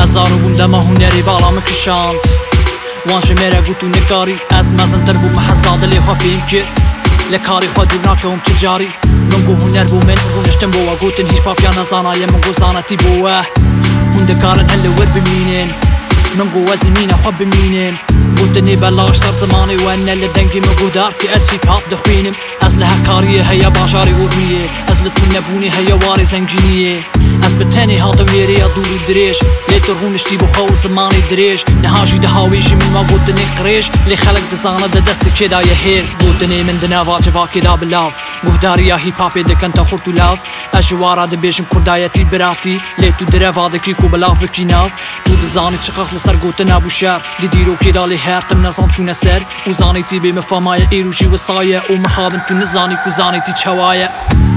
ئەزار بووم دەمە هونەری باڵامە کشاند وان ژمێرە گوت و نێکاری ئەس مەزنتر بوومە حەزادە لێ خوا فێم کرد لە کاری خوا دوور ناکەوم چ جاری من بۆ هونەر بوو من ڕوونشتم بۆوە گوتن هیچ پاپیان نەزانایە من گۆزانەتی بۆوە هون دەکارن هەر لە وەربمینێن من گۆ وەزمینە خوا بمینێن گوتنی بەلاش سەر زمانی وەنە لە دەنگی من گودار کە ئەس هیپ هاپ دەخوێنم ئەس لە هەرکاریە هەیە باژاری وەرمیە ئەس لە تو نەبوونی هەیە واری زەنگینیە ئەس بەتەنێ هاتم وێرەیە دوور و درێژ لێتە ڕوونشتی بۆ خەو زمانی درێژ نەهاژی دەهاوێژی من ما گوتنی قڕێژ لێ خەڵک دەزانە دەدەستە کێدایە هێز گوتنی من دناوا جەواکێدا بلاو گوهداریە هیپ هاپێ دەکەن تا خورت و لاو ئەس ژوارا دەبێژم کوردایەتی براتی لێ تو درەوا دەکری و بەلاوێکی ناو تو دەزانی چ قەخ لەسەر گوتە نابوو شار دیدیرۆکێدا لێ هاتم نەزان چوونە سەر و زانیتی بێمە فەمایە ئێروژی وەسایە و مەخابن تو نزانی و زانیتی چەوایە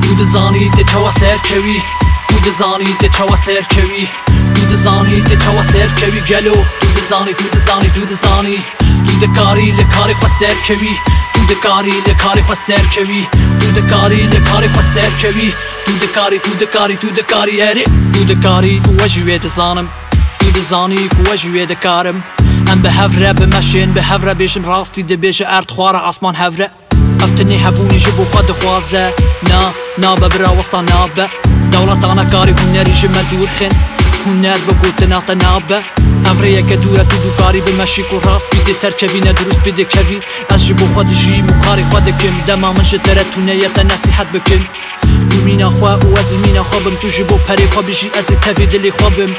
تو دەزانی دەچەوە سەرکەوی تو دەزانی دەچەوە سەرکەوی تو دەزانی دەچەوە سەرکەوی گەلۆ تو دەزانی تو دەزانی تو دەزانی تو دەکاری لە کاری خوا سەرکەوی تو دەکاری لە کاری خوا سەرکەوی تو دەکاری لە کاری خوا سەرکەوی تو دەکاری تو دەکاری تو دەکاری ئەرێ تو دەکاری وەژوێ دەزانم تو دەزانی وەژوێ دەکارم ئەم بە هەڤرە بمەشێن بە هەڤرە بێژم ڕاستی دەبێژە ئەرد خوارە ئاسمان هەڤرە ئەفتنی هەبوونی ژ بۆ خوا دەخوازە نابە براوەسا نابە دەوڵەتانە کاری هونەری ژمە دوورخن هونەر بەگوتە ناتە نابە ئەڤرەیەکە دوورە تو دووکاری بمەشیک و ڕاست بیدێ سەرکەوینە دروست بێدەکەوی ئەس ژ بۆ خوا دژیم و کاری خوا دەکەم دەما من شتەرە تونەیەتە نەسیحەت بکەم تو مینە خوا و ئەزی مینە خوا بم تو ژ بۆ پەرێ خوا بژی ئەزی تەوێ دلێ خوا بم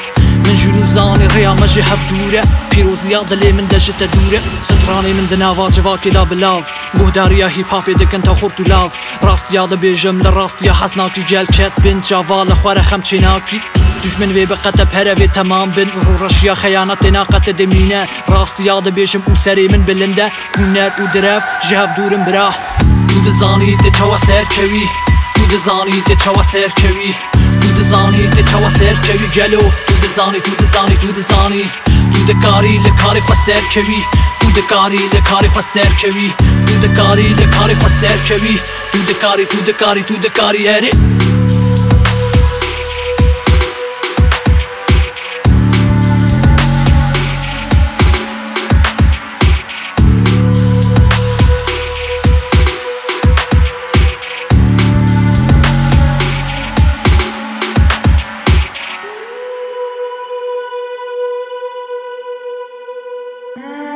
من ژنوزانی ڕێیامەژێ هەف دوورە پیرۆزیا دەلێ من دەژتە دوورە سترانی من دناوا جەواکێدا بلاو گۆداریە هیپ هاپێ دەکەن تا خورت و لاو ڕاستیا دەبێژم لە ڕاستیە حەزناکی گەلکەت بن چاوا لە خوارە خەم چێناکی دژمن وێ بەقەتە پەرەوێ تەمام بن ڕوڕەشیا خەیانەتێ ناقەتە دەمینە ڕاستیا دەبێژم سەرێ من بلندە هونەر و درەف ژە هەف دوورم برا تو دەزانی دەچەوە سەرکەوی تو دەزانی دەچەوە سەرکەوی تو دەزانی دەچەوە سەرکەوی گەلۆ تو دەزانی تو دەزانی تو دەزانی تو دەکاری لە کاری خوا سەرکەوی تو دەکاری لە کاری خوا سەرکەوی تو دەکاری لە کاری خوا سەرکەوی تو دەکاری تو دەکاری تو دەکاری ئەرێ Mm.